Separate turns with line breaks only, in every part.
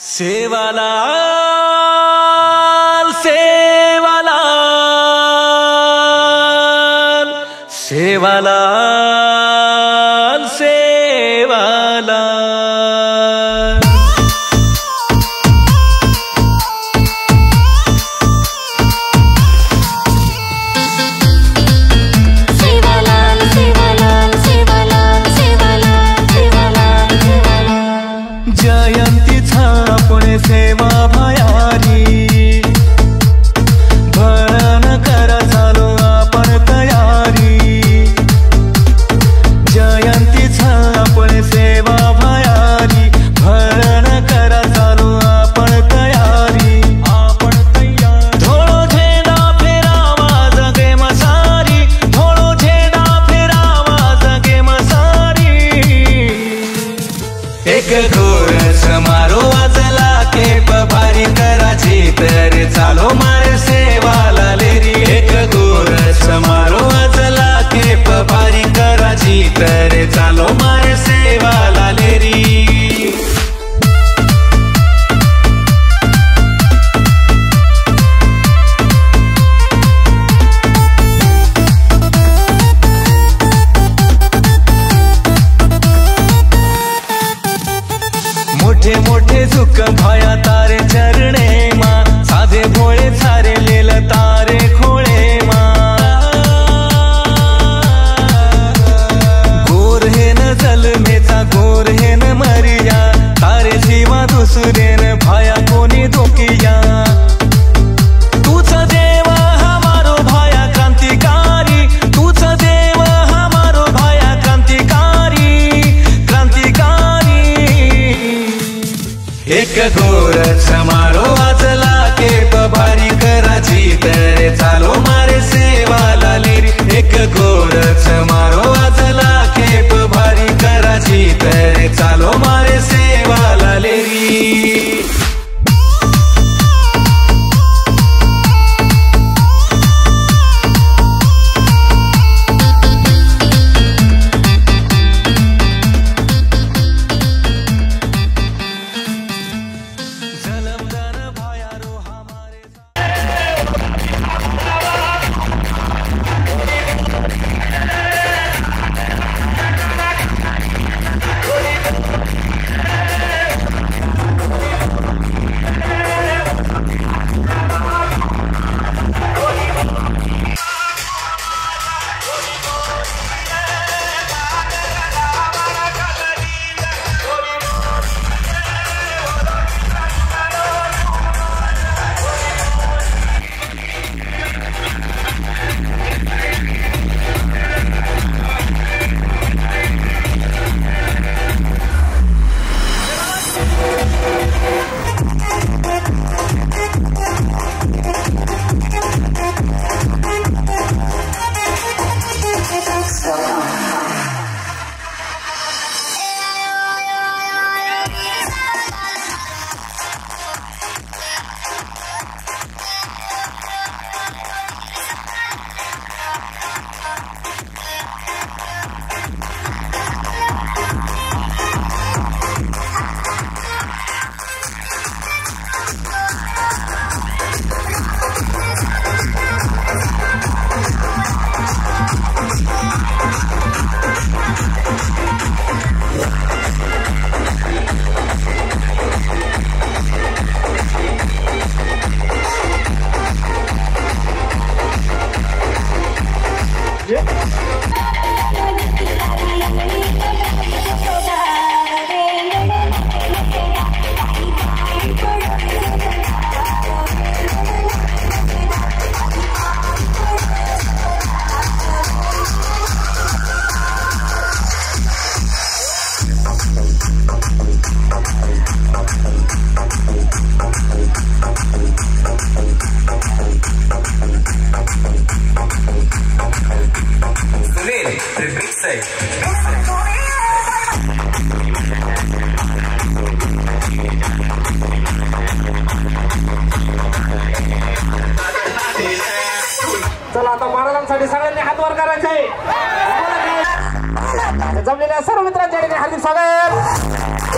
सेवालाल सेवालाल सेवालाल सेवालाल
सेवा भयारी भरण करा चालू आपण तयारी जयंतीचा आपण सेवा भयारी भरण करा चालू आपण तयारी धोळो झेंडा फेरावा जगे मसारी धोळो झेंडा फेरावा जगे मसारी एक घोर समारोह भारी कराची तर चालो मारे सेवाला लेरी एक गोर समारोह चला केप भारी कराची तर चालो मारे सेवाला लेरी मोठे मोठे झुक भाया तारे चरणे मा साधे भोळे सारे लेल तारे खोळे मा गोर हेन जलमेचा गोर हेन मरिया तारे शिवा दुसरेन भाया कोणी धोकिया तूच देव हमारो भाया क्रांतिकारी तूच देव हमारो भाया क्रांतिकारी क्रांतिकारी एक घोर समारोह वाचला केप भारी कराची तर चालो मारे सेवाला लेरी एक घोर समारोह वाचला केप भारी कराची तर चालो मारे सेवाला लेरी
चला आता महाराजांसाठी सगळ्यांनी हात वर करायचे जमलेल्या सर्व मित्रांच्या हार्दिक स्वागत।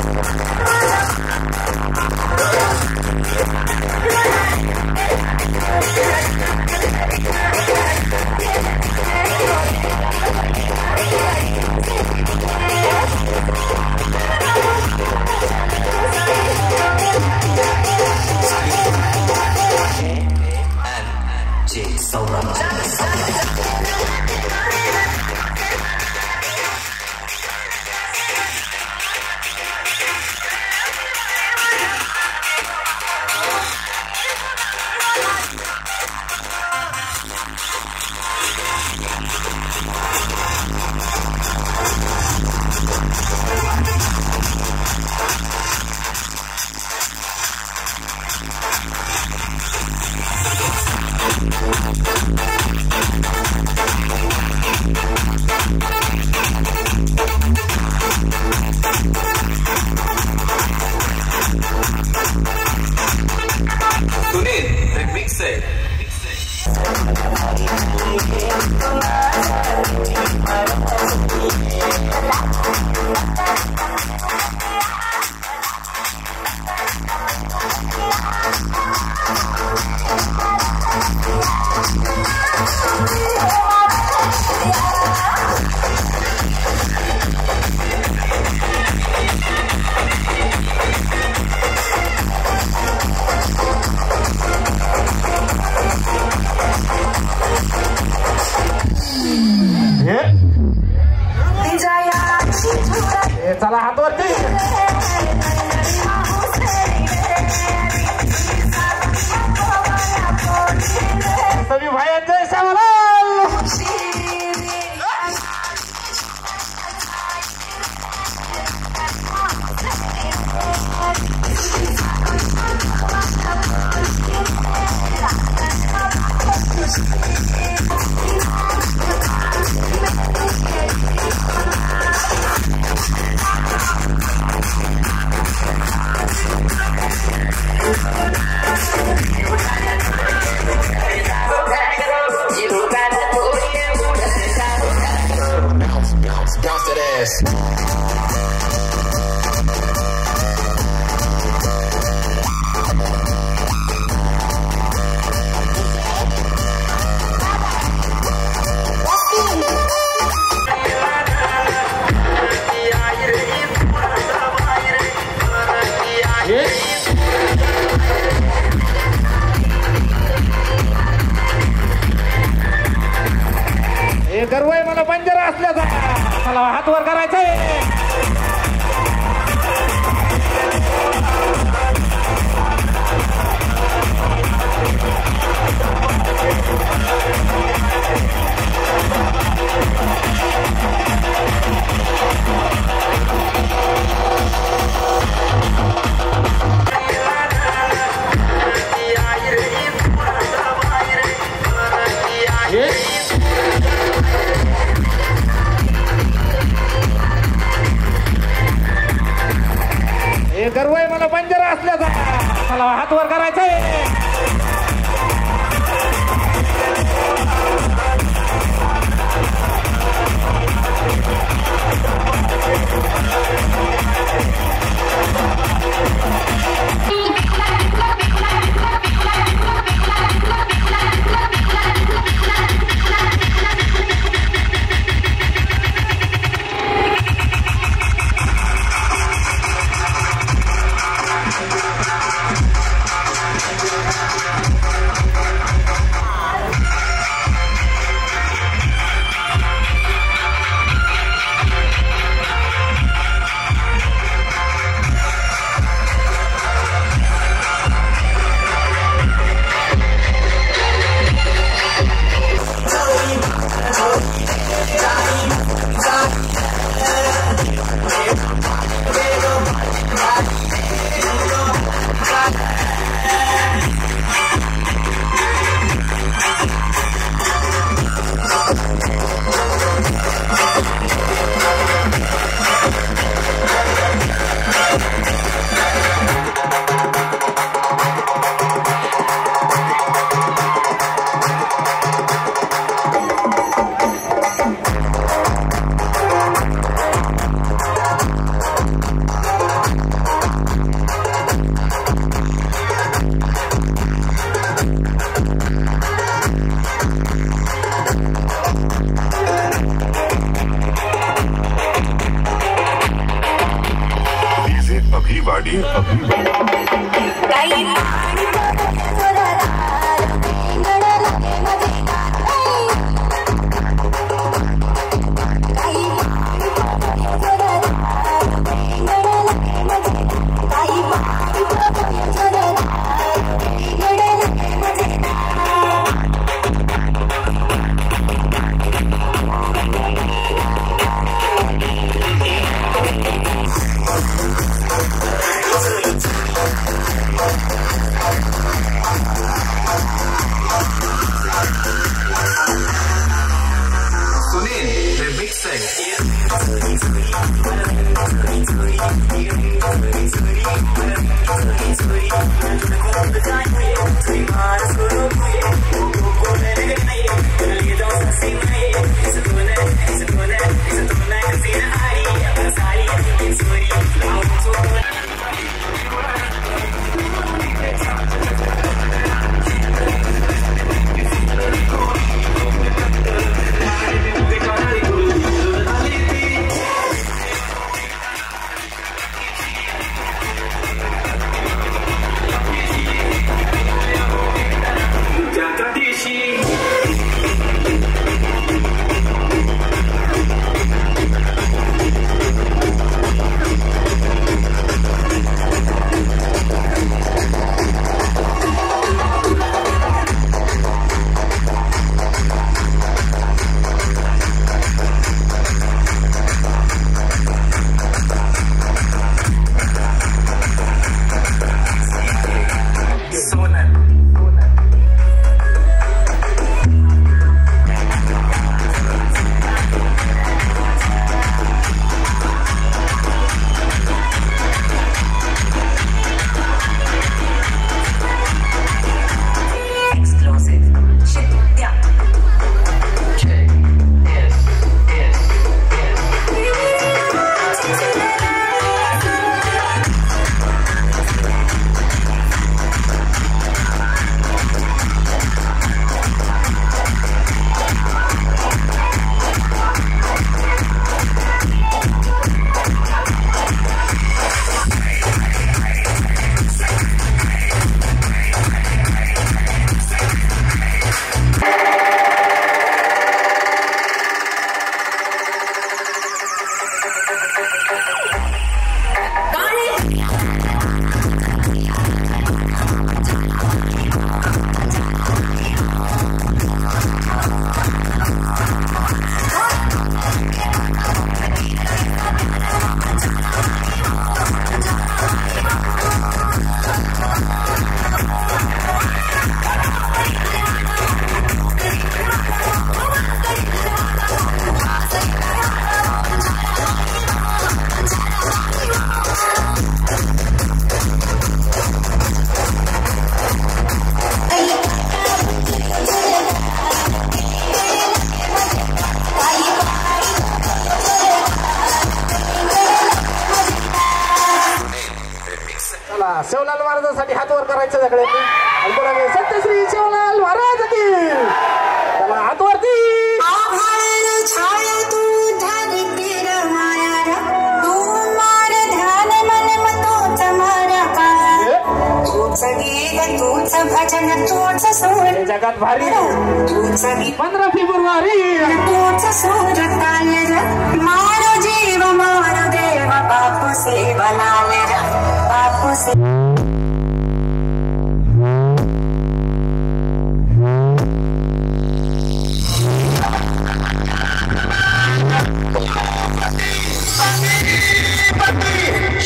चला हात वरती सभी भाई जय श्यामलाल
Bounce that ass.
हे गर्व आहे मला बंजारा असल्याचा चला हात वर करायचंय हे गर्व आहे मला बंजारा असल्याचा चला हात वर करायचंय शिवलाल महाराजांसाठी हात वर करायचं सगळ्यांनी आणि बोलावे सत्यश्री शिवलाल महाराज की चला हात वरती जगात भारी 15 फेब्रुवारी
तूच सूर काल मारो जीव मारो देव बापू से बनाल बापू से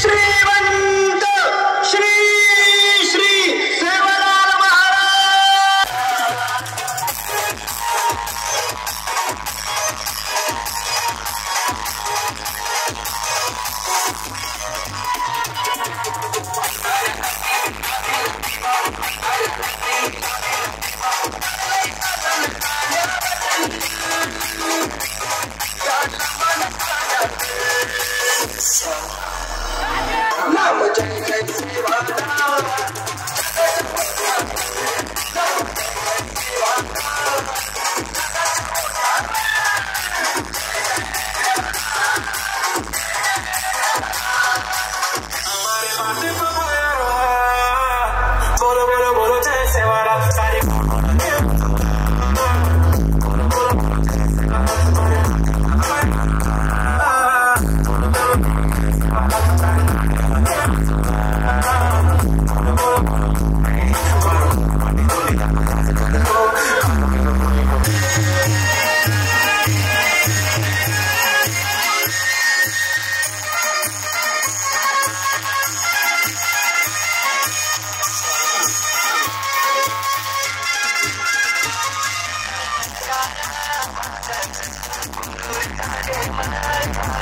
श्रीमंत श्री श्री सेवालाल
Bye.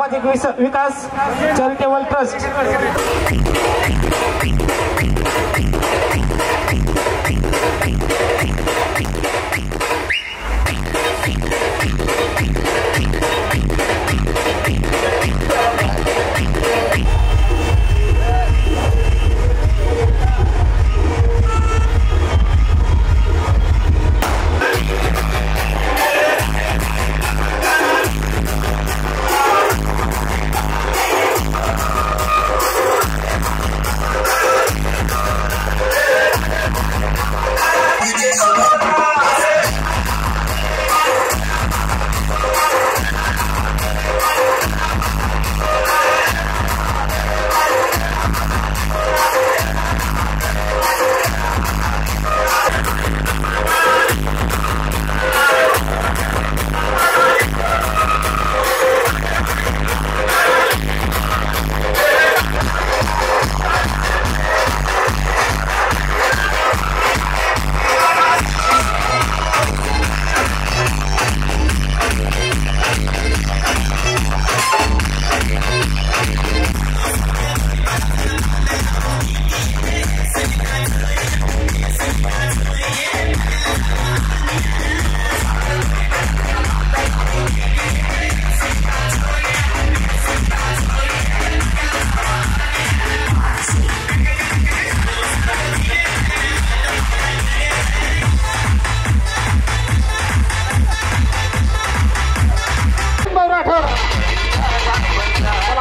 सामाजिक विकास चॅरिटेबल ट्रस्ट.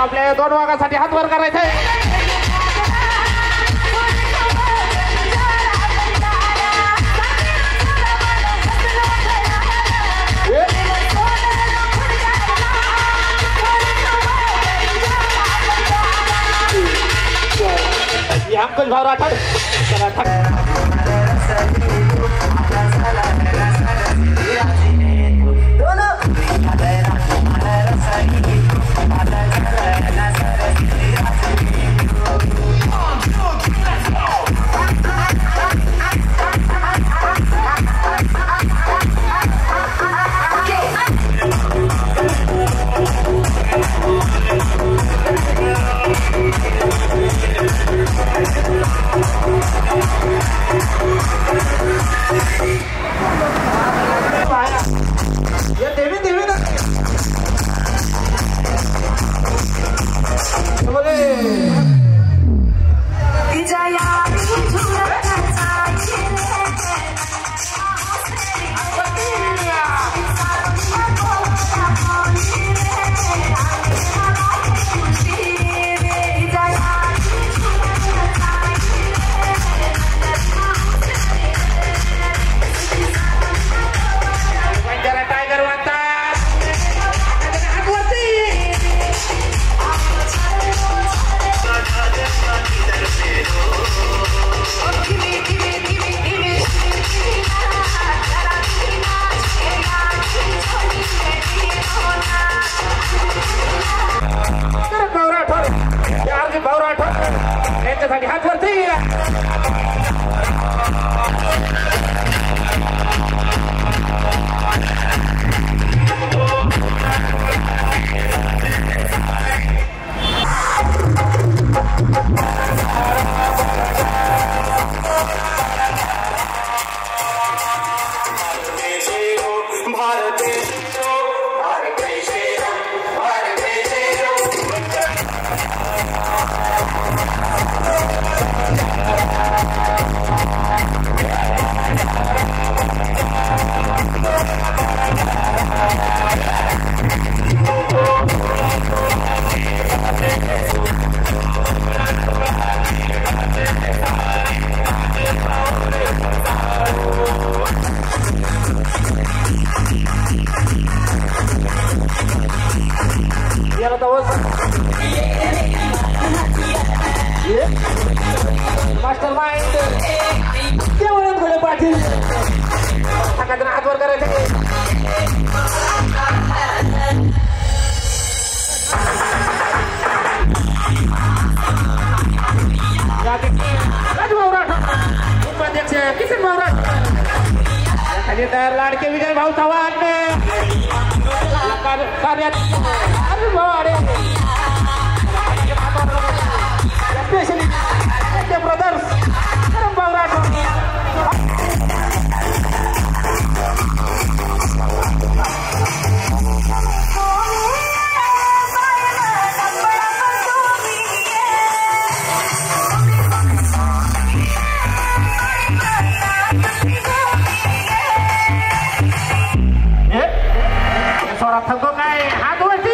आपल्या 2 वाघासाठी हात वर करायचा आहे. अंकुश भाऊ राठोड यांच्यासाठी हात वरती. मास्टर माइंड केवळ थोडे पाटील सकाळचं हात वर करायचं. राजभाऊ राठोड उपाध्यक्ष किसन भाऊ राठोड खाली तयार लाडके विजय भाऊ चव्हाण कार्यात अरे स्पेशली ब्रदर्स थको काय हात वरती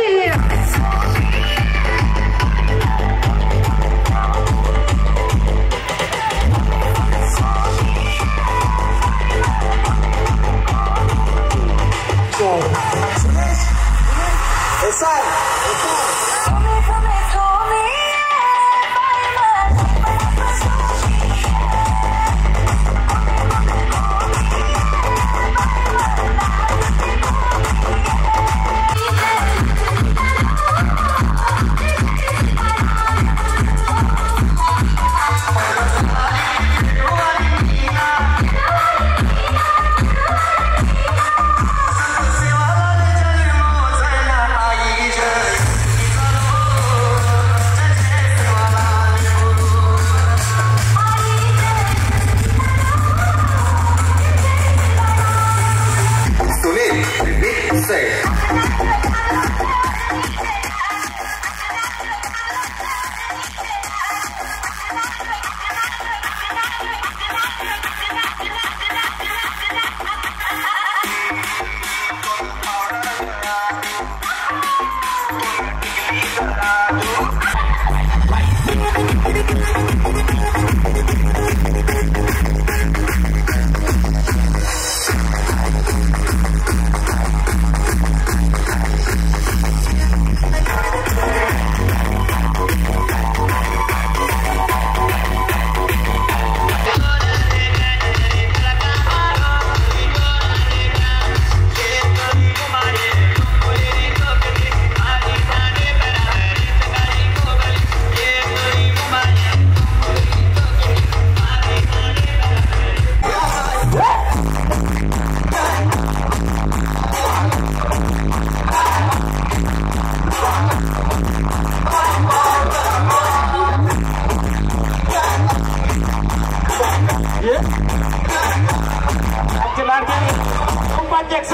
उपाध्यक्ष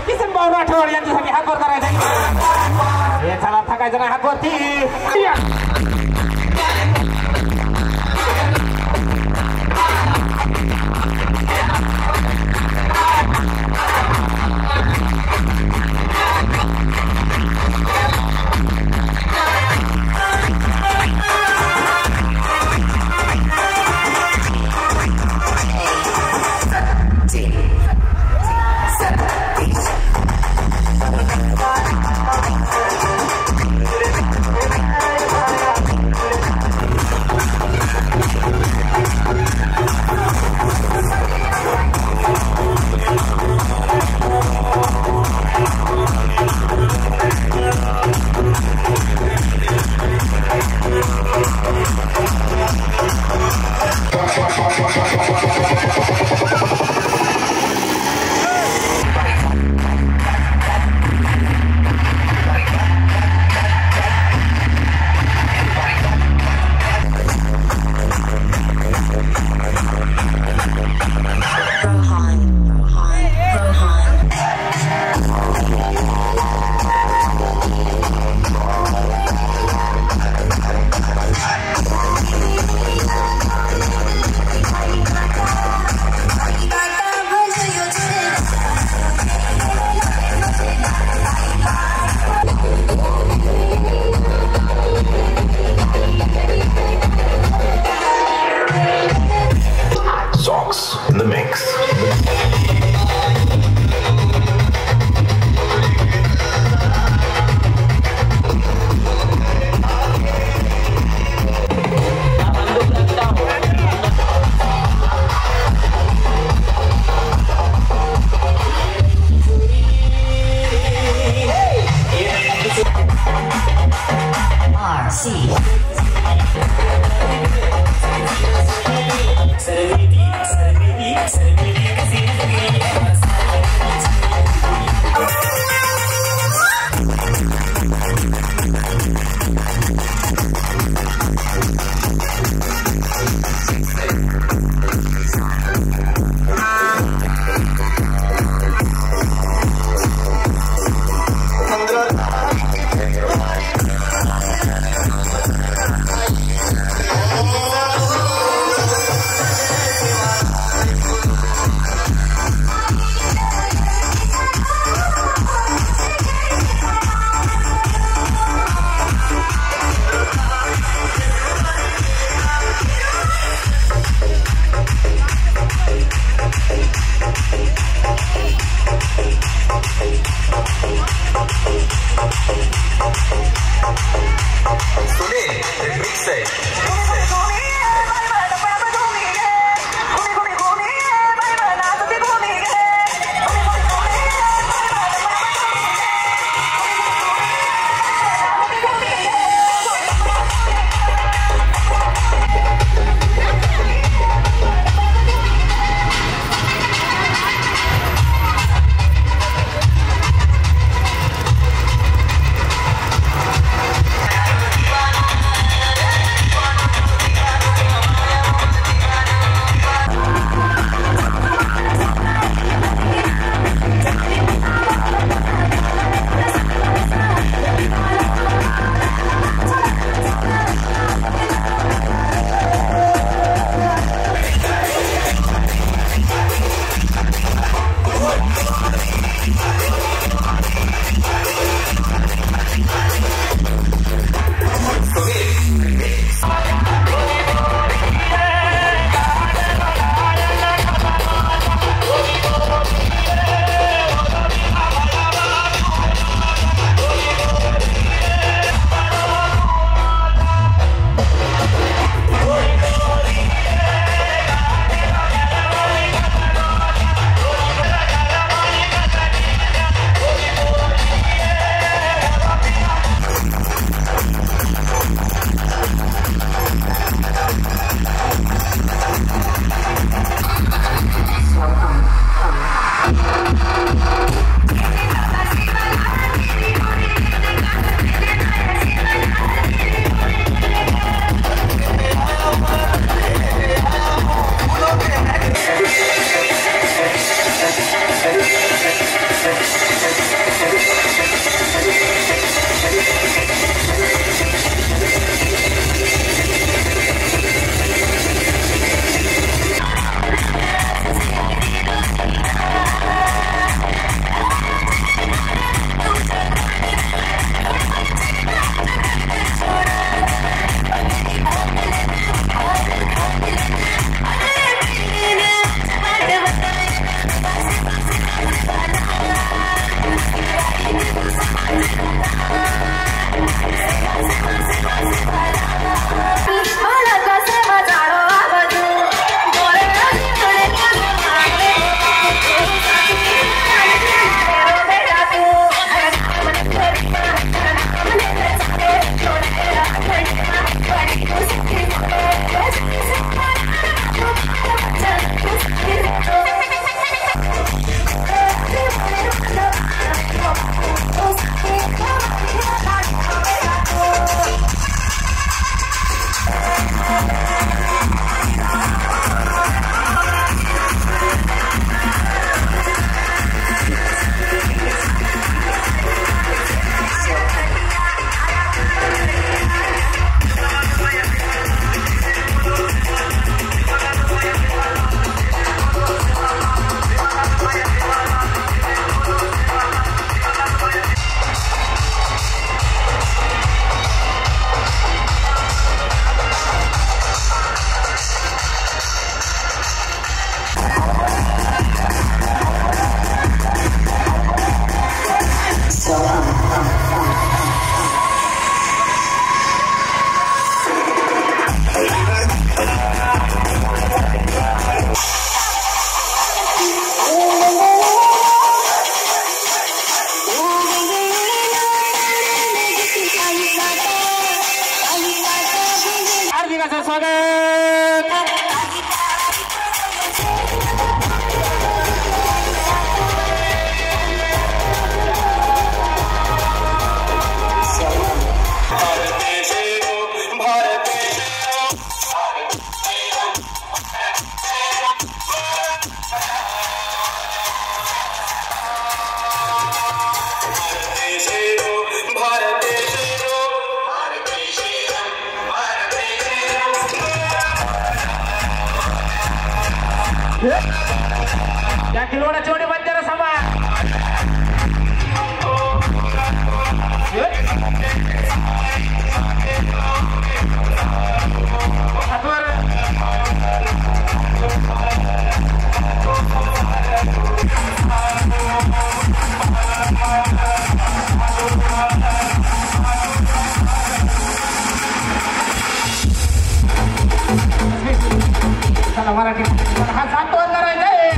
किसन भाऊ राठोड यांच्यासाठी हात वर करायचा हे चला थकायचं नाही हात वरती स्वागत। या किलोडा चोडी बंजारा सभा चला मराठी हा 7 अंदर आहे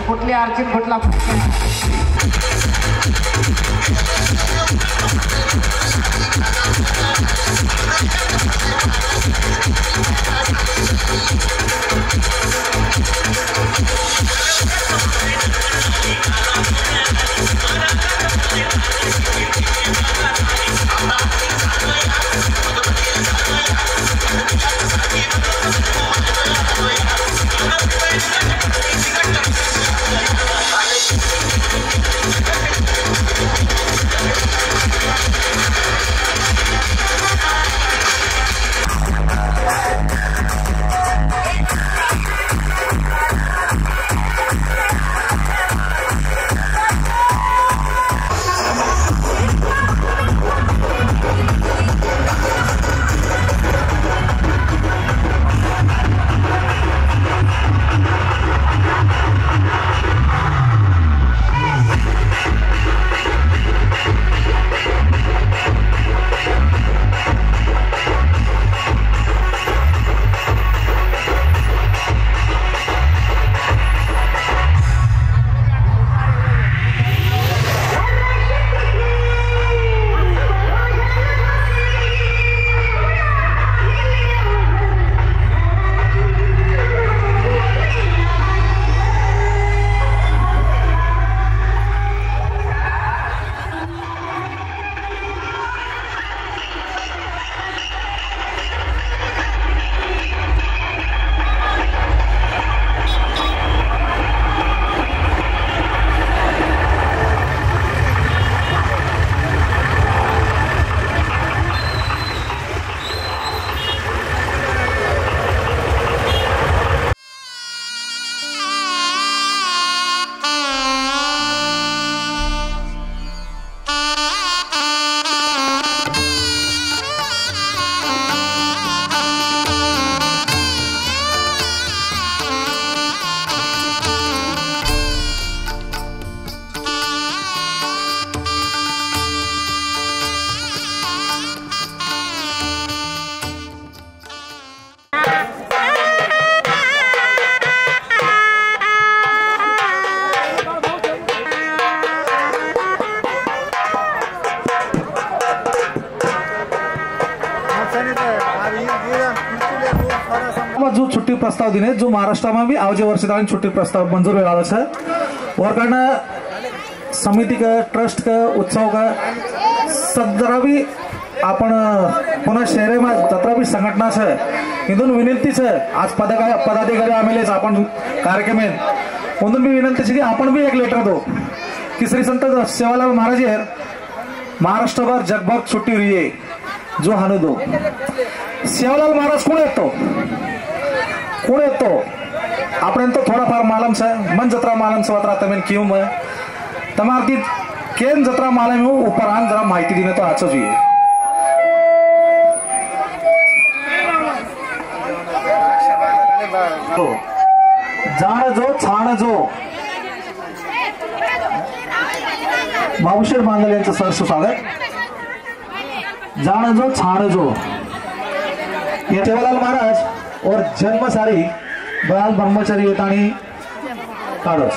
कुठली अर्चिन कुठला
जो छुट्टी प्रस्ताव दिने जो महाराष्ट्रमा भी आवजे वर्षदान छुट्टी प्रस्ताव मंजूर भेला छ वर्कना समिति का ट्रस्ट का उत्सव का सदरा भी आपण पुन्हा शहर में जत्रा भी संघटना छ इथून विनंती छ आज पदाधिकारी आम्ही आपण कार्यक्रम उधून भी विनंती छ की आपण भी एक लेटर दो कि श्री संत सेवालाल महाराज महाराष्ट्रभर जगभर छुट्टी हुई है जो हानु दो सेवालाल महाराज कोण येतो आपण तो थोडाफार मालूम से मन जत्रा मालूम से वात्रा तमें क्यों मैं तमारी केन जत्रा मालूम हूँ ऊपर आन जरा माहिती देने तो आज चाहिए जान जो छान जो मावशेर बांधल यांचं सहर्ष स्वागत जान जो छान जो ये सेवालाल महाराज और जन्म सारी बाल ब्रह्मचारी येतानी काढोस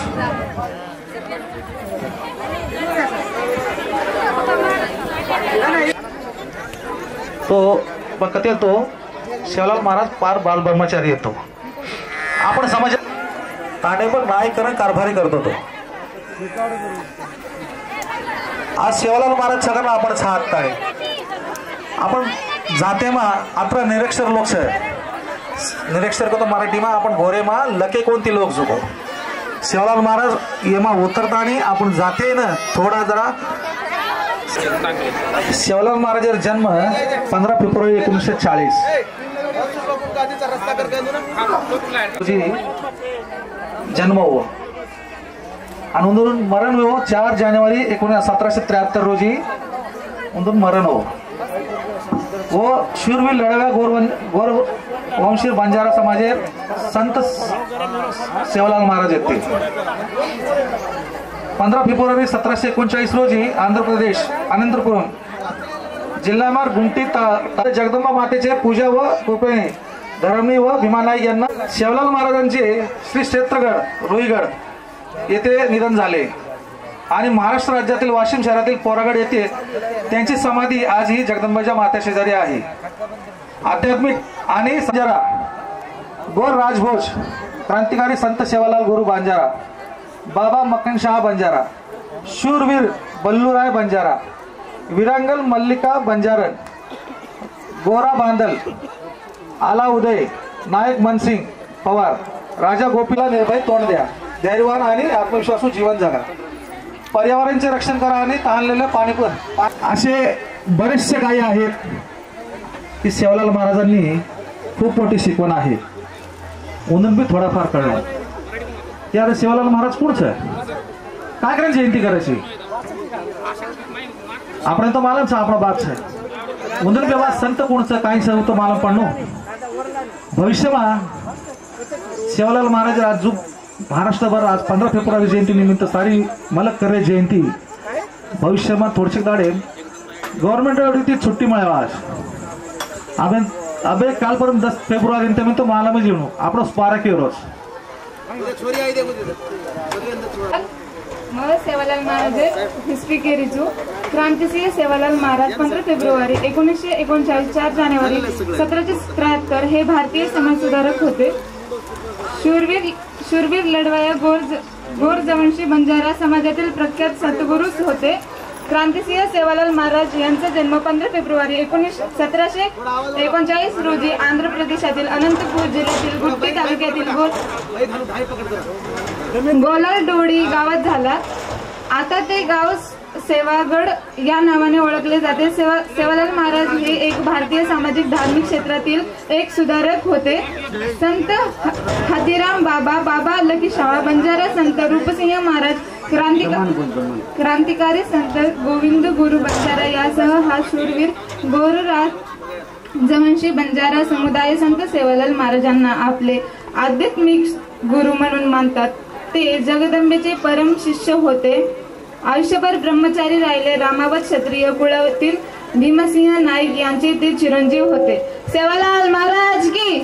पण कधी येतो सेवालाल महाराज पार बाल ब्रह्मचारी येतो. आपण समाजात तांडेबल नायकरण कारभारी करतो तो. आज सेवालाल महाराज सगळ्यांना आपण साथ आहे. आपण जाते मा आपला निरक्षर लोक છે. निरक्षर को तो मराठीમાં आपण गोरेમાં लके कोणती लोक जुको. सेवालाल महाराज येमा उतरतानी आपण जाते ना थोडा जरा. सेवालाल महाराज जन्म 15 फेब्रुवारी 1940 जन्म हुआ आणि उंदरून मरण हो 4 जानेवारी 1773 रोजी उंदरून मरण हो. वो शूरवीर लढव्या गौर वंशी बंजारा समाजे संत सेवालाल महाराज येते. 15 फेब्रुवारी 1739 रोजी आंध्र प्रदेश अनंतपुरम जिल्ह्यावर गुंटी जगदंबा मातेचे पूजा व कृपेने धरमणी व भीमानाईक यांना सेवालाल महाराजांचे श्री क्षेत्रगड रोईगड येथे निधन झाले आणि महाराष्ट्र राज्यातील वाशिम शहरातील पोरागड येथे त्यांची समाधी आजही जगदंबाच्या माता शेजारी आहे. आध्यात्मिक आणि संजारा गोर राजभोज क्रांतिकारी संत सेवालाल गुरु बंजारा बाबा मक्खन शाह बंजारा शूरवीर बल्लूराय बंजारा वीरांगल मल्लिका बंजारन गोरा बांदल आला उदय नायक मनसिंग पवार राजा गोपीला निर्भय तोंड द्या. धैर्यवान आणि आत्मविश्वासू जीवन जगा. पर्यावरणाचे रक्षण करा आणि तहानलेलं पाणी पण. असे बरेचसे काही आहेत की सेवालाल महाराजांनी खूप मोठी शिकवण आहे. म्हणून मी थोडाफार कळलं की आता सेवालाल महाराज कोणचं काय करायची जयंती करायची आपण तो मालूम छा आपला बात है. म्हणून मी बात संत कोणचं काय सर्व तो मालूम पडनो. भविष्यमा सेवालाल महाराज आज जो महाराष्ट्रभर आज 15 फेब्रुवारी जयंती निमित्त सारी मलक करे जयंती भविष्यमा थोडशे दाडे गव्हर्नमेंट छुट्टी मिळावा. आज अबे कालपर्यंत 10 फेब्रुवारी मी तो माला में जीवनो आपणो स्पारा के रोज
मग सेवालाल महाराज हिस्ट्री केरीचो क्रांतिसिंह सेवालाल महाराज 15 फेब्रुवारी 1939 4 जानेवारी 1773 हे भारतीय समाजसुधारक होते. शूरवीर लढवया गोर जवंशी बंजारा समाजातील प्रख्यात सद्गुरूच होते. क्रांतिसिंह सेवालाल महाराज यांचा जन्म 15 फेब्रुवारी 1739 रोजी आंध्र प्रदेशातील अनंतपूर जिल्ह्यातील गुट्टी तालुक्यातील गोलालडोडी गावात झाला. आता ते गाव सेवागड या नावाने ओळखले जाते. सेवालाल महाराज हे एक भारतीय सामाजिक धार्मिक क्षेत्रातील एक सुधारक होते. संत हाथीराम बाबा लकी शाह बंजारा संत रूपसिंह महाराज क्रांतिकारी संत गोविंद गुरु बंजारा यासह हा शूरवीर गोर जवंशी बंजारा समुदाय संत सेवालाल महाराजांना आपले आध्यात्मिक गुरु म्हणून मानतात. ते जगदंबेचे परम शिष्य होते. आयुष्यभर ब्रह्मचारी राहिले. रामावत क्षत्रिय कुळातील भीमसिंह नाईक यांचे ते चिरंजीव होते. सेवालाल महाराज की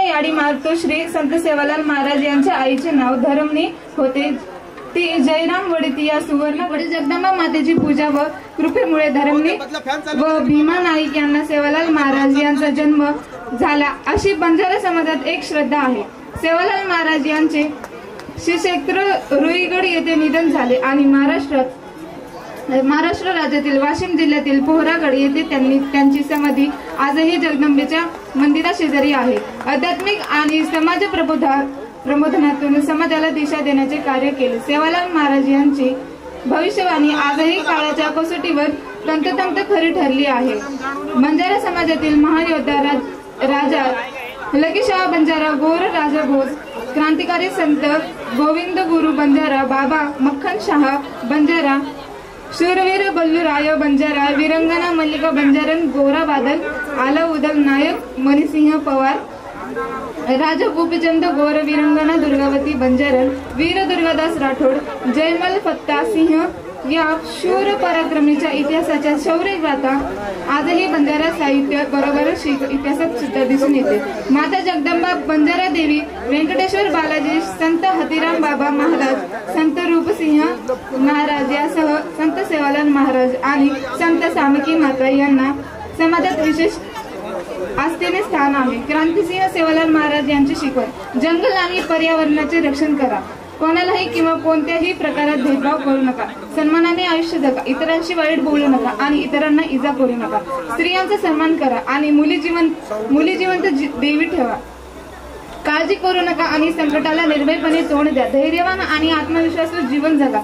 याडी मारतो. श्री संत सेवालाल महाराज यांच्या आईचे नाव धरमणी होते. ती जयराम वडीती या सुवर्ण वडी जगदंबा मातेची पूजा व कृपेमुळे धरमणी व भीमा नाईक यांना सेवालाल महाराज यांचा जन्म झाला अशी बंजारा समाजात एक श्रद्धा आहे. सेवालाल महाराज यांचे श्री क्षेत्र रुईगड येथे निधन झाले आणि महाराष्ट्र राज्यातील वाशिम जिल्ह्यातील पोहरागड येथे त्यांची समाधी आजही जगदंबेच्या मंदिरा शेजारी आहे. आध्यात्मिक आणि समाज प्रबोधनातून समाजाला दिशा देण्याचे कार्य केले. सेवालाल महाराज यांची भविष्यवाणी आजही काळाच्या कसोटीवर तंतोतंत खरी ठरली आहे. बंजारा समाजातील महान योद्धा राजा लकीशाह बंजारा गोर राजा भोज क्रांतिकारी संत गोविंद गुरु बंजारा बाबा मक्खन शाह बंजारा शूरवीर बल्लूराय बंजारा वीरंगना मल्लिका बंजारन गोरा बादल आला उदल नायक मणिसिंह पवार राजा गोपीचंद गोर वीरंगना दुर्गावती बंजारन वीर दुर्गादास राठोड जयमल फत्ता सिंह या शूर पराक्रमीच्या इतिहासाच्या शौर्य गाथा आजही बंजारा साहित्य बरोबर इतिहासात सुद्धा दिसून येते. माता जगदंबा बंजारा देवी व्यंकटेश्वर बालाजी संत हाथीराम बाबा महाराज संत रूपसिंह महाराज यासह संत सेवालाल महाराज आणि संत सामकी माता यांना समाजात विशेष आस्थेने स्थान आहे. क्रांतिसिंह सेवालाल महाराज यांची शिकवण, जंगल आणि पर्यावरणाचे रक्षण करा, कोणालाही किंवा कोणत्याही प्रकारात भेदभाव करू नका, सन्मानाने आयुष्य जगा, इतरांशी वाईट बोलू नका आणि इतरांना इजा करू नका, स्त्रियांचा सन्मान करा आणि मुली जिवंत देवी ठेवा, काळजी करू नका आणि संकटाला निर्भयपणे तोंड द्या, धैर्यवान आणि आत्मविश्वासू जीवन जगा.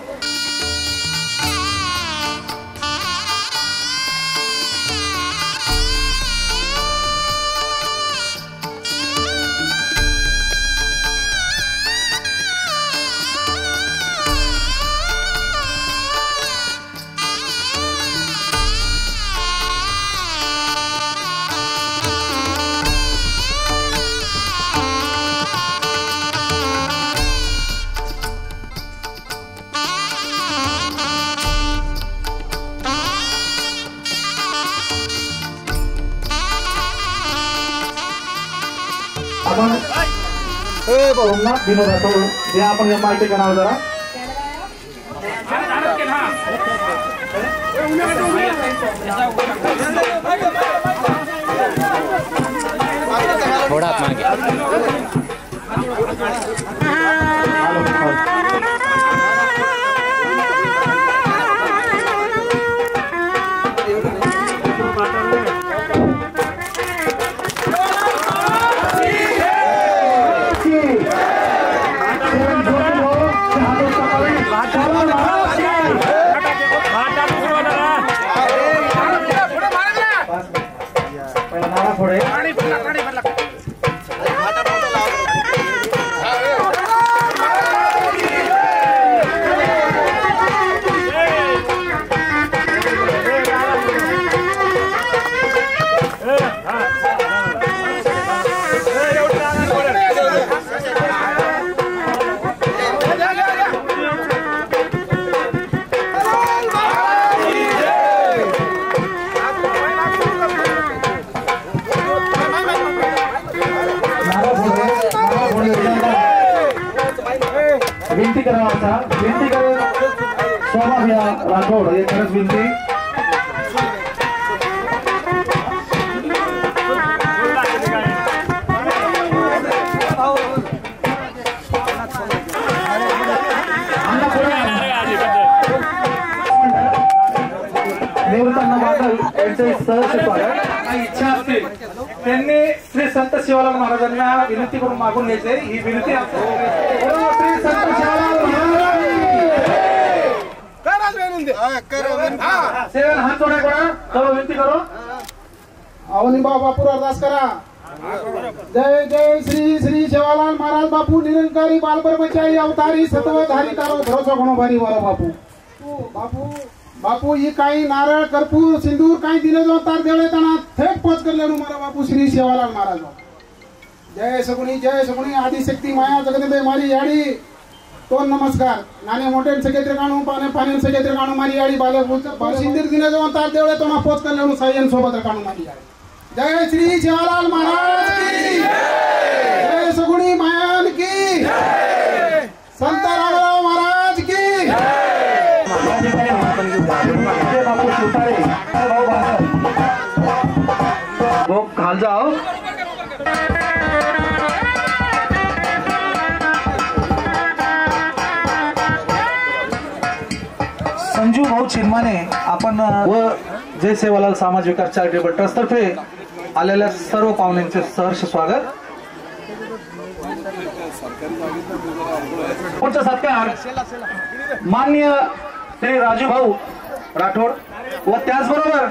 आपण सोमनाथ विनोद राठोड या आपण माहिती करणार जरा.
थोड़ा विनती करा विनती कर सोमा राठोड ये खरंच विनती. निवृत्तांना मागल यांचे सहर्ष स्वागत. इच्छा असतील त्यांनी श्री संत शिवालाल महाराजांना विनंती करून मागून घ्यायचे. ही विनंती श्री संत शिवालाल महाराज सेवन हात जोडा करा सर्व विनंती करो.
अवनी बापू अरदास करा. जय जय श्री श्री शिवालाल महाराज बापू निरंकारी बाल ब्रह्मचारी अवतारी सत्वधारी तारो भरोसा गुणो भारी वाला बापू. बापू बापू ही काही नारळ कर्पूर सिंदूर काही दिले जो तार देवळे तना थेट पोच करले मारा बापू श्री शिवालाल महाराज. जय सगुणी आदिशक्ती माया जगदंबे मारी याडी तो नमस्कार. नाने मोठे सगळे काणू पाने सगळे काणू मारी याडी बाले सिंदूर दिले जो तार देवळे तना पोच करले सायन सोबत काणू मारी याडी. जय श्री शिवालाल महाराज की जय सगुणी मायान की संत राघव महाराज की.
वो खाल जाओ. संजू भाऊ चिन्माने आपण व जय सेवालाल सामाजिक विकास चॅरिटेबल ट्रस्ट तर्फे आलेल्या सर्व पाहुण्यांचे सहर्ष स्वागत. पुढचा सत्कार माननीय श्री राजू भाऊ राठोड व त्याचबरोबर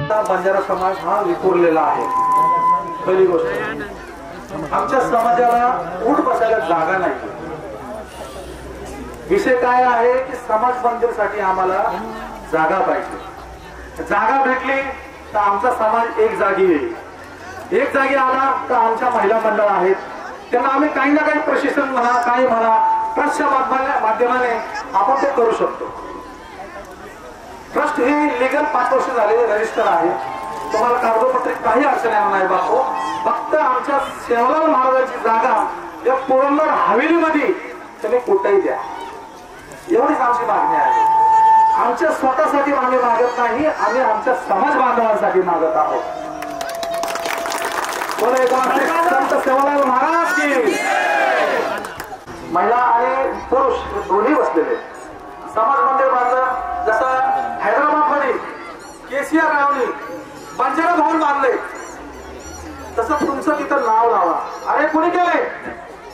बंजारा समाज हा विखुरलेला आहे. पहिली गोष्ट, आमच्या समाजाला उठ बसायला जागा नाही. विषय काय आहे की समाज मंदिरसाठी आम्हाला जागा पाहिजे. जागा भेटली तर आमचा समाज एक जागी येईल. एक जागी आला तर आमच्या महिला मंडळ आहेत, त्यांना आम्ही काही ना काही प्रशिक्षण म्हणा, काही म्हणा, ट्रस्टच्या माध्यमाने आपण ते करू शकतो. ट्रस्ट हे लिगल 5 वर्ष झाले रजिस्टर आहे. तुम्हाला कागदोपत्री काही अडचण येणार नाही बापू. फक्त आमच्या सेवालाल महाराजांची जागा या पुरंदर हवेलीमध्ये तुम्ही कुठेही द्या, एवढीच आमची मागणी आहे. आमच्या स्वतःसाठी आम्ही मागत नाही, आम्ही आमच्या समाज बांधवांसाठी मागत आहोत. संत सेवालाल महाराज की. महिला आणि पुरुष दोन्ही बसलेले समाज मंदिर बांधलं. जसं हैदराबाद मध्ये केसीआर रावनी बंजारा भवन बांधले, तसं तुमचं तिथं नाव लावा. अरे कोणी केलंय?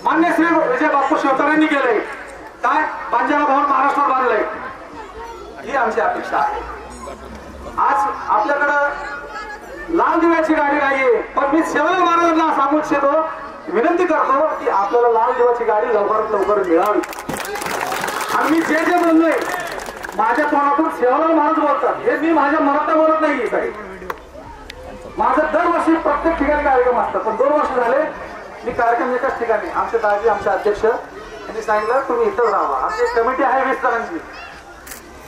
मान्य श्री विजय बापू शिवतारेंनी केलंय. काय बंजारा भवन महाराष्ट्रात बांधलंय, ही आमची अपेक्षा आहे. आज आपल्याकडं लाल दिव्याची गाडी नाहीये, पण मी सेवालाल महाराजांना सांगू इच्छितो, विनंती करतो की आपल्याला लाल दिव्याची गाडी लवकरात लवकर मिळावी. आणि मी जे जे बोललोय माझ्या तोंडातून सेवालाल महाराज बोलतात, हे मी माझ्या मनात बोलत नाहीये. काही माझं दरवर्षी प्रत्येक ठिकाणी कार्यक्रम असतात, पण 2 वर्ष झाले मी कार्यक्रम एकाच ठिकाणी. आमचे दाजी, आमचे अध्यक्ष यांनी सांगितलं तुम्ही इथं राहा. आमची कमिटी आहे 20 जणांची.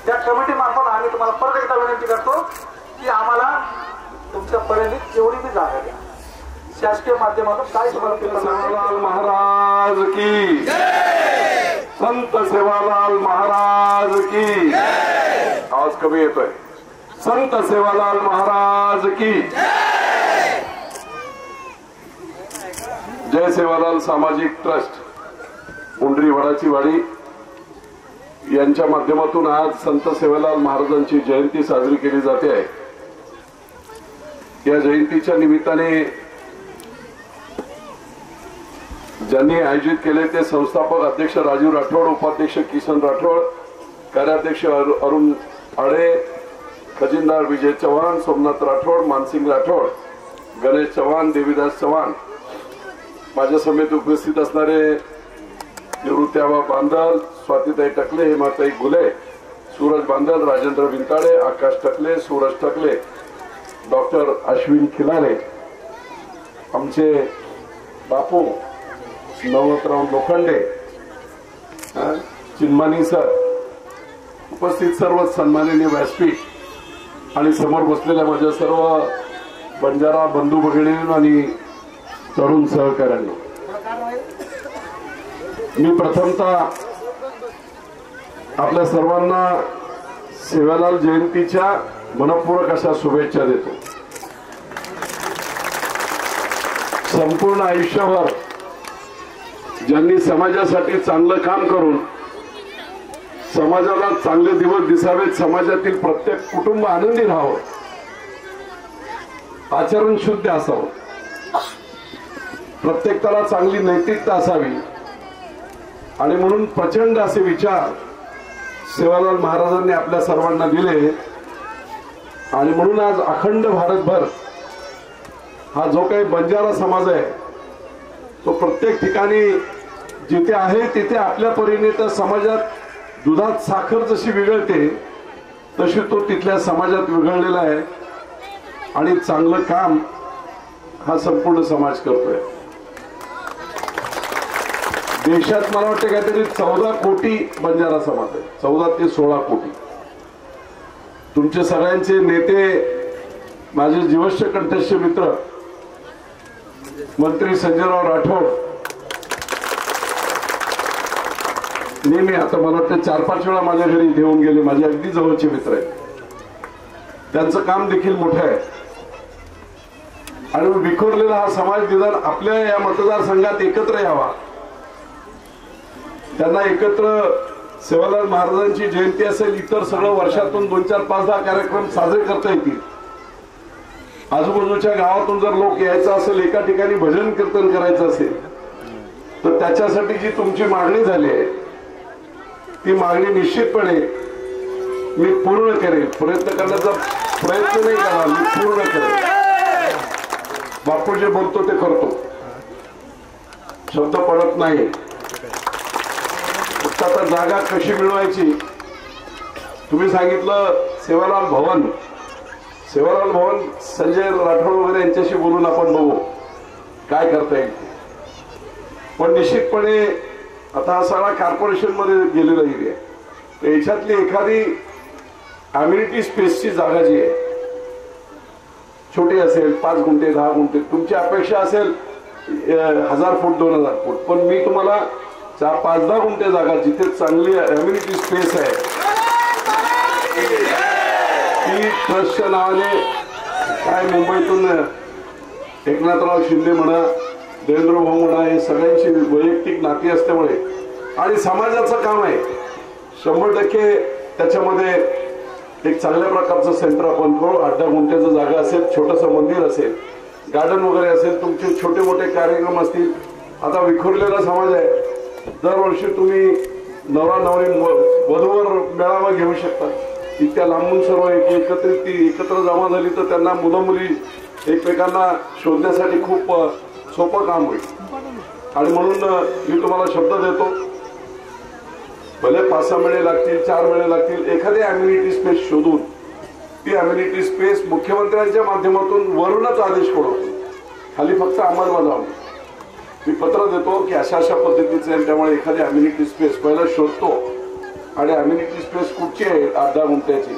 त्या कमिटी मार्फत आम्ही तुम्हाला परत एकदा विनंती करतो की आम्हाला तुमच्या पर्यंत तेवढी बी जागा द्या. शासकीय माध्यमातून काय तुम्हाला
सेवालाल महाराज की, संत सेवालाल महाराज की. आवाज कमी येतोय. संत सेवालाल महाराज की. जय सेवालाल सामाजिक ट्रस्ट उंडरी वडाची वाडी यांच्या माध्यमातून आज संत सेवालाल महाराजांची जयंती साजरी केली जाते आहे. या जयंतीच्या निमित्ताने ज्यांनी आयोजित केले ते संस्थापक अध्यक्ष राजीव राठोड, उपाध्यक्ष किसन राठोड, कार्याध्यक्ष अरुण आडे, खजिनदार विजय चव्हाण, सोमनाथ राठोड, मानसिंग राठोड, गणेश चव्हाण, देवीदास चव्हाण. माझ्या समेत उपस्थित असणारे निवृत्त्याबा बांदल, स्वातीताई टकले, हेमाताई गुले, सूरज बांदल, राजेंद्र विंताडे, आकाश टकले, सूरज टकले, डॉक्टर अश्विन खिलारे, आमचे बापू नवनाथराव लोखंडे, चिन्मानी सर, उपस्थित सर्व सन्माननीय व्यासपीठ आणि समोर बसलेल्या माझ्या सर्व बंजारा बंधू भगिनींनो आणि तरुण सहकाऱ्यांनो, मी प्रथमतः आपल्या सर्वांना सेवालाल जयंतीच्या मनपूर्वक अशा शुभेच्छा देतो. संपूर्ण आयुष्यभर ज्यांनी समाजासाठी चांगलं काम करून समाजाला चांगले दिवस दिसावेत, समाजातील प्रत्येक कुटुंब आनंदी राहावं, आचरण शुद्ध असावं, प्रत्येकाला चांगली नैतिकता असावी आणि म्हणून प्रचंड असे विचार सेवालाल महाराजांनी आपल्या सर्वांना दिले. आणि म्हणून आज अखंड भारतभर हा जो काही बंजारा समाज आहे तो प्रत्येक ठिकाणी जिथे आहे तिथे आपल्या परीने त्या समाजात दुधात साखर जशी विघळते तशी तो तिथल्या समाजात विघळलेला आहे आणि चांगलं काम हा संपूर्ण समाज करतोय. देशात मला वाटतं काहीतरी 14 कोटी बंजारा समाज आहे, 14 ते 16 कोटी. तुमचे सगळ्यांचे नेते, माझे जीवश्च कंठस्थ मित्र मंत्री संजयराव राठोड नेहमी, आता मला वाटतं 4-5 वेळा माझ्या घरी घेऊन गेले, माझे अगदी जवळचे मित्र आहेत. त्यांचं काम देखील मोठं आहे आणि विखुरलेला हा समाज निदान आपल्या या मतदारसंघात एकत्र यावा, त्यांना एकत्र सेवालाल महाराजांची जयंती असेल, इतर सगळं वर्षातून 2, 4, 5, 10 कार्यक्रम साजरे करता येतील. आजूबाजूच्या गावातून जर लोक यायचं असेल, एका ठिकाणी भजन कीर्तन करायचं असेल तर त्याच्यासाठी जी तुमची मागणी झाली आहे ती मागणी निश्चितपणे मी पूर्ण करेल. प्रयत्न करण्याचा प्रयत्न नाही करणार, मी पूर्ण करेल. बापू जे बोलतो ते करतो, शब्द पडत नाही. फक्त आता जागा कशी मिळवायची. तुम्ही सांगितलं सेवालाल भवन, सेवालाल भवन संजय राठोड वगैरे यांच्याशी बोलून आपण बघू काय करता येईल. पण निश्चितपणे आता हा सगळा कॉर्पोरेशन मध्ये गेलेला एरिया, याच्यातली एखादी अम्युनिटी स्पेसची जागा जी आहे छोटी असेल, 5 गुंठे 10 गुंठे, तुमची अपेक्षा असेल 1000 फूट 2000 फूट, पण मी तुम्हाला 5-10 गुंठे जागा जिथे चांगली अम्युनिटी स्पेस आहे ती ट्रस्टच्या नावाने, काय मुंबईतून एकनाथराव शिंदे म्हणा, देवेंद्र भाऊ म्हणा, हे सगळ्यांची वैयक्तिक नाती असल्यामुळे आणि समाजाचं काम आहे 100% त्याच्यामध्ये एक चांगल्या प्रकारचं सेंटर आपण करू. 8-10 गुंठ्याचं जागा असेल, छोटंसं मंदिर असेल, गार्डन वगैरे असेल, तुमचे छोटे मोठे कार्यक्रम असतील. आता विखुरलेला समाज आहे, दरवर्षी तुम्ही नवरा नवरी वधूवर मेळावा घेऊ शकता. इतक्या लांबून सर्व एकत्र जमा झाली तर त्यांना मुलं मुली एकमेकांना शोधण्यासाठी खूप सोपं काम होईल. आणि म्हणून मी तुम्हाला शब्द देतो, भले 5-6 महिने लागतील, 4 महिने लागतील, एखादी अम्युनिटी स्पेस शोधून ती अम्युनिटी स्पेस मुख्यमंत्र्यांच्या माध्यमातून वरूनच आदेश करू, खाली फक्त अंमलबजावणी. मी पत्र देतो की अशा पद्धतीचे आहे, त्यामुळे एखादी अम्युनिटी स्पेस पहिला शोधतो. आणि अम्युनिटी स्पेस कुठची आहे 8-10 गुंठ्याची,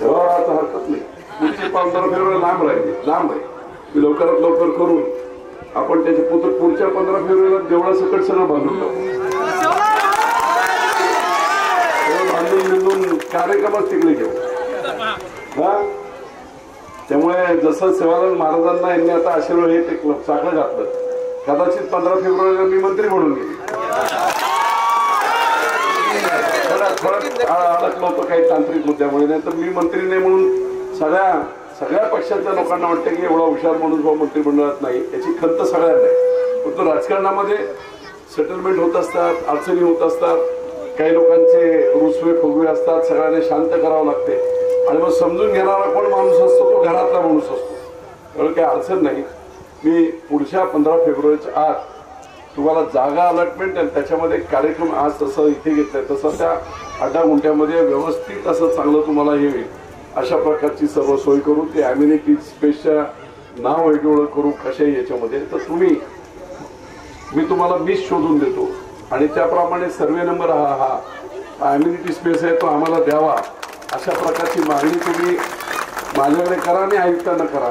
आता हरकत नाही. पुढची 15 फेब्रुवारी लांब आहे. मी लवकरात लवकर करून आपण त्याचे पुढच्या 15 फेब्रुवारीला देवळा सकट सगळं बांधून टाकू. बांधून कार्यक्रमच तिकडे घेऊ. त्यामुळे जसं सेवालाल महाराजांना यांनी आता आशीर्वाद हे ते साखर घातलं, कदाचित 15 फेब्रुवारीला मी मंत्री म्हणून गेली. अडकलं होतं काही तांत्रिक मुद्द्यामुळे, नाही तर मी मंत्री नाही म्हणून सगळ्या पक्षाच्या लोकांना वाटतं की एवढा हुशार माणूस मंत्रिमंडळात नाही. याची खंत सगळ्यांना आहे. फक्त राजकारणामध्ये सेटलमेंट होत असतात, अडचणी होत असतात, काही लोकांचे रुसवे फुगवे असतात, सगळ्यांना शांत करावं लागते. आणि मग समजून घेणारा कोण माणूस असतो तो घरातला माणूस असतो. त्यामुळे काही अडचण नाही. मी पुढच्या 15 फेब्रुवारीच्या आत तुम्हाला जागा अलॉटमेंट आणि त्याच्यामध्ये कार्यक्रम आज तसं इथे घेतलाय तसं त्या 8-10 गुंठ्यामध्ये व्यवस्थित असं चांगलं तुम्हाला हे होईल अशा प्रकारची सर्व सोय करू. ते अम्युनिटी स्पेसच्या नाव वेगवेगळं करू कशाही याच्यामध्ये. तर मी तुम्हाला मिस शोधून देतो आणि त्याप्रमाणे सर्वे नंबर हा अम्युनिटी स्पेस आहे तो आम्हाला द्यावा अशा प्रकारची मागणी तुम्ही माझ्याकडे करा आणि आयुक्तांना करा.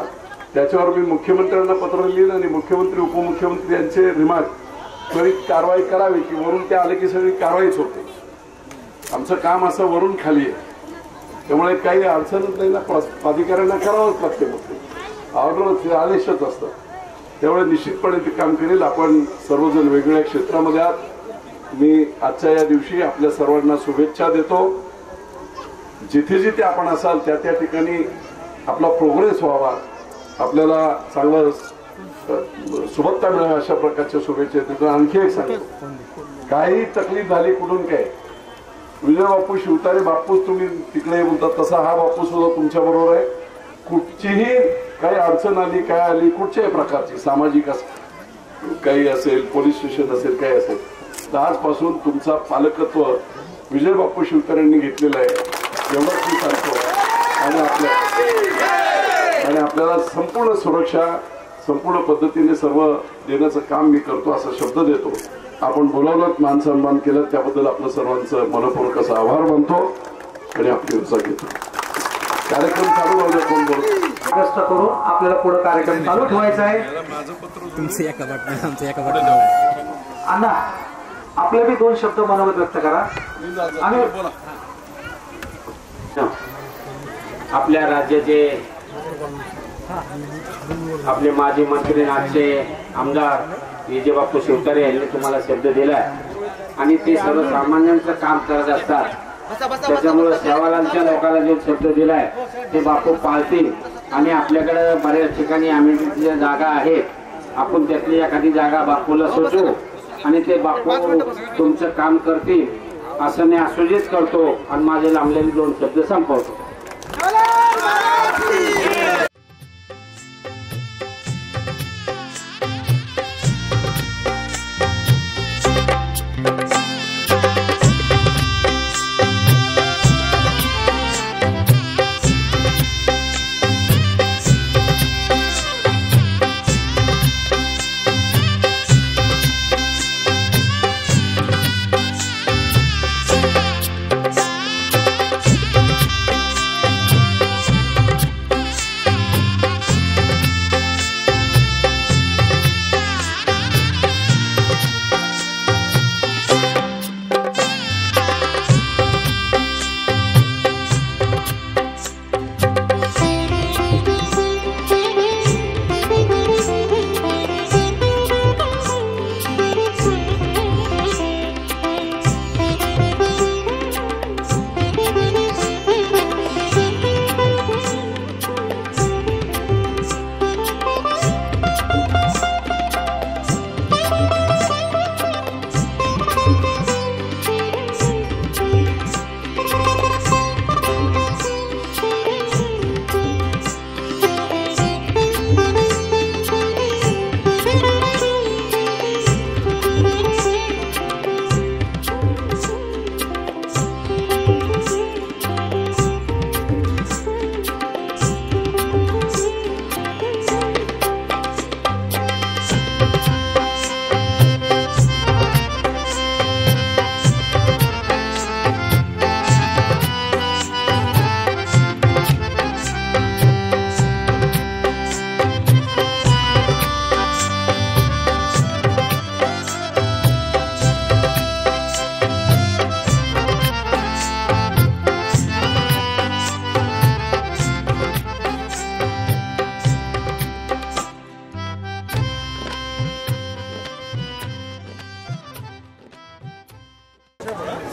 त्याच्यावर मी मुख्यमंत्र्यांना पत्र लिहिलं आणि मुख्यमंत्री उपमुख्यमंत्री यांचे रिमार्क त्वरित कारवाई करावी की वरून ते आले की सगळी कारवाईच होते. आमचं काम असं वरून खाली आहे. त्यामुळे काही अडचणच नाही ना, प्राधिकाऱ्यांना करावंच लागते. मग ऑर्डर आदेशच असतं. त्यामुळे निश्चितपणे ते काम करेल. आपण सर्वजण वेगवेगळ्या क्षेत्रामध्ये आहात. मी आजच्या या दिवशी आपल्या सर्वांना शुभेच्छा देतो. जिथे जिथे आपण असाल त्या त्या ठिकाणी आपला प्रोग्रेस व्हावा, आपल्याला चांगलं सुबत्ता मिळावी अशा प्रकारच्या शुभेच्छा देतो. आणखी एक सांगतो, काही तकलीफ झाली कुठून काय, विजय बापू शिवतारे बापूच तुम्ही तिकडे बोलतात तसा हा बापू सुद्धा तुमच्या बरोबर आहे. कुठचीही काही अडचण आली काय आली कुठच्याही प्रकारची सामाजिक काही असेल, पोलीस स्टेशन असेल, काही असेल, तर आजपासून तुमचा पालकत्व विजय बापू शिवतारेंनी घेतलेलं आहे एवढंच मी सांगतो. आणि आपल्याला संपूर्ण सुरक्षा संपूर्ण पद्धतीने सर्व देण्याचं काम मी करतो असा शब्द देतो. आपण बोलावलं, मान सन्मान केलं, त्याबद्दल आपलं सर्वांचं मनपूर्वक असा आभार मानतो आणि आपली उत्साह घेतो. कार्यक्रम चालू राहू द्या. कोण
कष्ट करून आपल्याला पुढे कार्यक्रम चालू ठेवायचा आहे. अण्णा आपले बी 2 शब्द मनोगत व्यक्त करा. आणि
आपल्या राज्याचे आपले माजी मंत्री आजचे आमदार विजय बापू शिवतारे यांनी तुम्हाला शब्द दिलाय आणि ते सर्वसामान्यांचं काम करत असतात. त्याच्यामुळे सेवालालच्या लोकांना जो शब्द दिलाय ते बापू पाळतील. आणि आपल्याकडे बऱ्याच ठिकाणी अमेरिकेच्या जागा आहेत, आपण त्यातली एखादी जागा बापूला सुचवू आणि ते बापू तुमचं काम करतील. असं मी आसूजित करतो आणि माझे लांबलेले 2 शब्द संपवतो.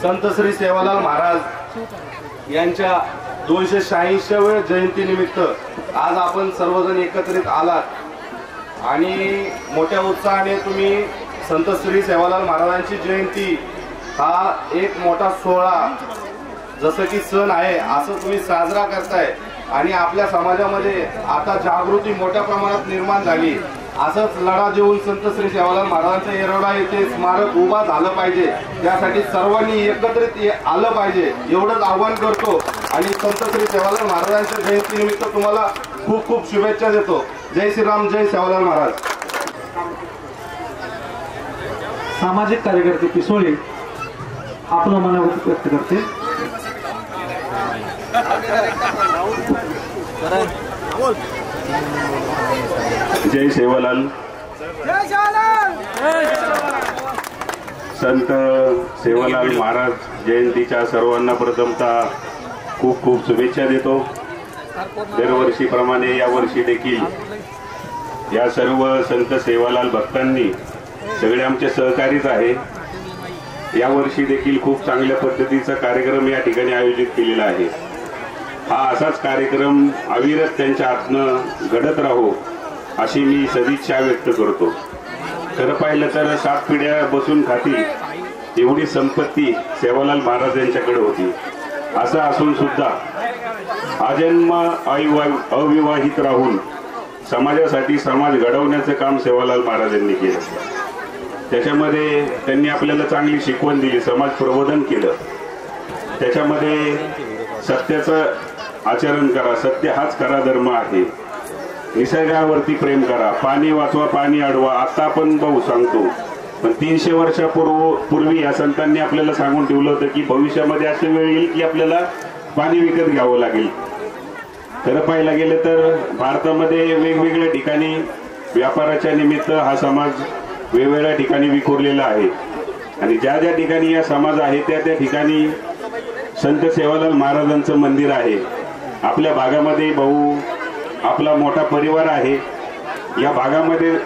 संत श्री सेवालाल महाराज यांच्या 286व्या जयंतीनिमित्त आज आपण सर्वजण एकत्रित आलात आणि मोठ्या उत्साहाने तुम्ही संत श्री सेवालाल महाराजांची जयंती हा एक मोठा सोहळा जसं की सण आहे असं तुम्ही साजरा करताय आणि आपल्या समाजामध्ये आता जागृती मोठ्या प्रमाणात निर्माण झाली. असंच लढा देऊन संत श्री सेवालाल महाराजांच्या येरवडा येथे स्मारक उभा झालं पाहिजे. त्यासाठी सर्वांनी एकत्रित आलं पाहिजे एवढंच आव्हान करतो आणि संत श्री सेवालाल महाराजांच्या जयंतीनिमित्त तुम्हाला खूप खूप शुभेच्छा देतो. जय श्रीराम, जय सेवालाल महाराज.
सामाजिक कार्यकर्ते पिसोळी आपलं मनावर व्यक्त करते.
जय सेवालाल. संत सेवालाल महाराज जयंतीच्या सर्वांना प्रथमतः खूप खूप शुभेच्छा देतो. दरवर्षीप्रमाणे यावर्षी देखील या सर्व संत सेवालाल भक्तांनी सगळे आमचे सहकारीच आहे. यावर्षी देखील खूप चांगल्या पद्धतीचा कार्यक्रम या ठिकाणी आयोजित केलेला आहे. हा असाच कार्यक्रम अविरत त्यांच्या हातनं घडत राहो अशी मी सदिच्छा व्यक्त करतो. खरं पाहिलं तर 7 पिढ्या बसून खाती एवढी संपत्ती सेवालाल महाराज यांच्याकडे होती. असं असून सुद्धा आजन्म अविवाहित राहून समाजासाठी समाज घडवण्याचं काम सेवालाल महाराजांनी केलं. त्याच्यामध्ये त्यांनी आपल्याला चांगली शिकवण दिली, समाज प्रबोधन केलं. त्याच्यामध्ये सत्याचं आचरण करा, सत्य हाच खरा धर्म आहे. निसर्गावरती प्रेम करा, पाणी वाचवा, पाणी अडवा. आता आपण भाऊ सांगतो, पण 300 वर्षापूर्वी या संतांनी आपल्याला सांगून ठेवलं होतं की भविष्यामध्ये अशी वेळ येईल की आपल्याला पाणी विकत घ्यावं लागेल. खरं पाहायला गेलं तर भारतामध्ये वेगवेगळ्या ठिकाणी व्यापाराच्या निमित्त हा समाज वेगवेगळ्या ठिकाणी विखुरलेला आहे आणि ज्या ज्या ठिकाणी या समाज आहे त्या त्या ठिकाणी संत सेवालाल महाराजांचं मंदिर आहे. आपल्या भागामध्ये भाऊ आपला मोठा परिवार आहे. या भागामध्ये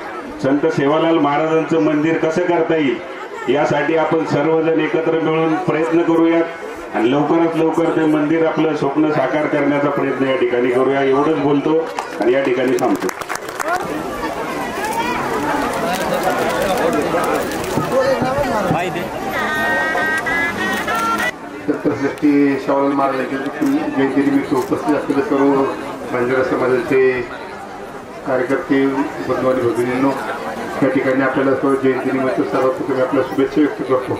संत सेवालाल महाराजांचं मंदिर कसं करता येईल यासाठी आपण सर्वजण एकत्र मिळून प्रयत्न करूयात आणि लवकरात लवकर ते मंदिर आपलं स्वप्न साकार करण्याचा प्रयत्न या ठिकाणी करूया. एवढंच बोलतो आणि या ठिकाणी थांबतो.
श्रेष्ठी सेवालाल महाराज जयंतीनिमित्त उपस्थित असलेले सर्व बंजारा समाजाचे कार्यकर्ते बंधू आणि भगिनींनो, या ठिकाणी आपल्याला सर्व जयंतीनिमित्त सर्वप्रथम आपल्या शुभेच्छा व्यक्त करतो.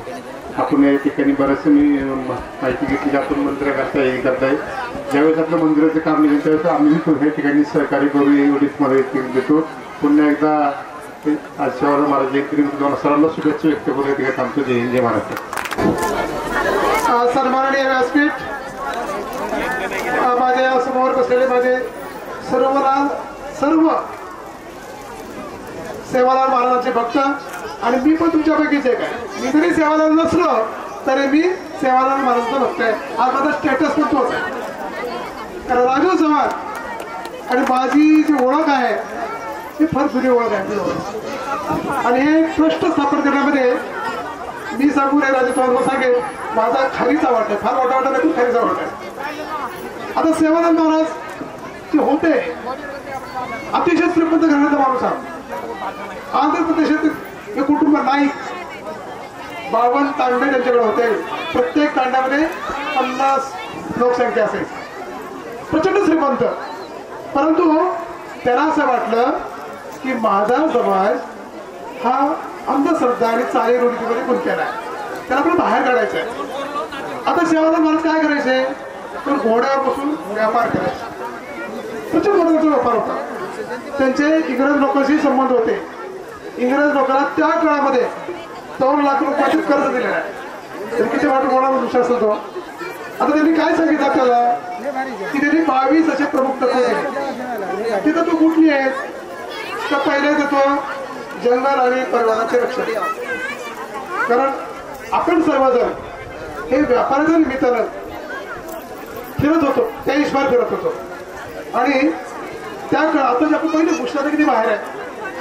आपण या ठिकाणी बऱ्याचशा मी माहिती घेतली की आपण मंदिर करताय. ज्यावेळेस आपलं मंदिराचं काम निघेल त्यावेळेस आम्ही या ठिकाणी सहकार्य करू एवढीच मला देतो. पुन्हा एकदा आज सेवालाल महाराज जयंतीनिमित्त तुम्हाला सर्वांना शुभेच्छा व्यक्त करू. या ठिकाणी आमचं जय महाराष्ट्र.
सन्माननीय व्यासपीठ, माझ्या समोर बसलेले माझे सर्व सेवालाल महाराजांचे भक्त, आणि मी पण तुमच्यापैकीच एक आहे. मी जरी सेवालाल नसलो तरी मी सेवालाल महाराजांचा भक्त आहे. आज माझा स्टेटस पण तोच आहे. कारण राजू चव्हाण आणि माझी जी ओळख आहे ती फार जुनी ओळख आहे. आणि हे ट्रस्ट स्थापन करण्यामध्ये मी सांगू नये, राजू चव्हाण सांगेल, माझा खारीचा वाटा आहे. फार मोठा वाटा नाही, खूप खारीचा वाटा आहे. आता सेवालाल महाराज जे होते अतिशय श्रीमंत घराण्याचा माणूस आहे. आंध्र प्रदेशात हे कुटुंब नाईक 52 तांडे त्यांच्याकडे होते. प्रत्येक तांड्यामध्ये 50 लोकसंख्या असेल. प्रचंड श्रीमंत. परंतु त्यांना असं वाटलं की माझा समाज हा अंधश्रद्धा आणि चाली रूढीमध्ये गुंतलेला आहे, त्याला आपण बाहेर काढायचं आहे. आता सेवालाल महाराज काय करायचे, तर घोड्यावर बसून व्यापार करायचे. प्रचंड मोठा व्यापार होता. त्यांचे इंग्रज लोकांशी संबंध होते. इंग्रज लोकांना त्या काळामध्ये 2 लाख रुपयाचे कर्ज दिलेलं आहे. किती मोठा विषय असतो तो. आता त्यांनी काय सांगितलं आपल्याला की त्यांनी 22 असे प्रमुख तत्व दिले. ते तत्व कुठली आहेत, तर पहिले तत्व जंगल आणि पर्यावरणाचे रक्षण. कारण आपण सर्वजण हे व्यापाराच्या निमित्तानं फिरत होतो, त्या ईश्वर फिरत होतो. आणि त्या काळात आता आपण पहिली गोष्ट किती बाहेर आहे.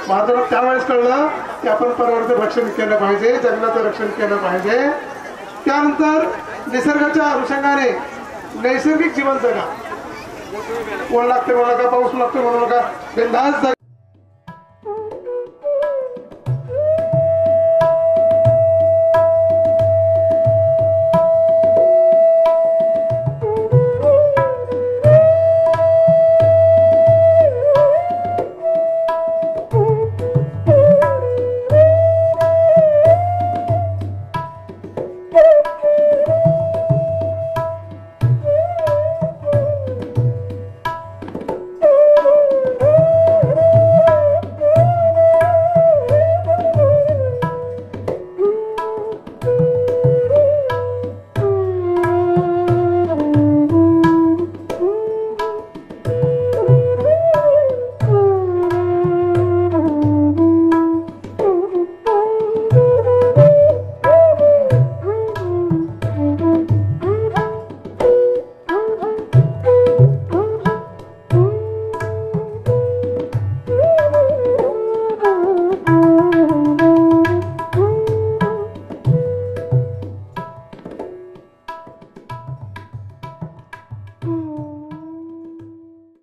महाराजांना त्यावेळेस कळलं की आपण पर्यावरणाचं रक्षण केलं पाहिजे, जंगलाचं रक्षण केलं पाहिजे. त्यानंतर निसर्गाच्या अनुषंगाने नैसर्गिक जीवन जगा. ऊन लागते म्हणू नका, पाऊस लागते म्हणू नका, बिनधास्त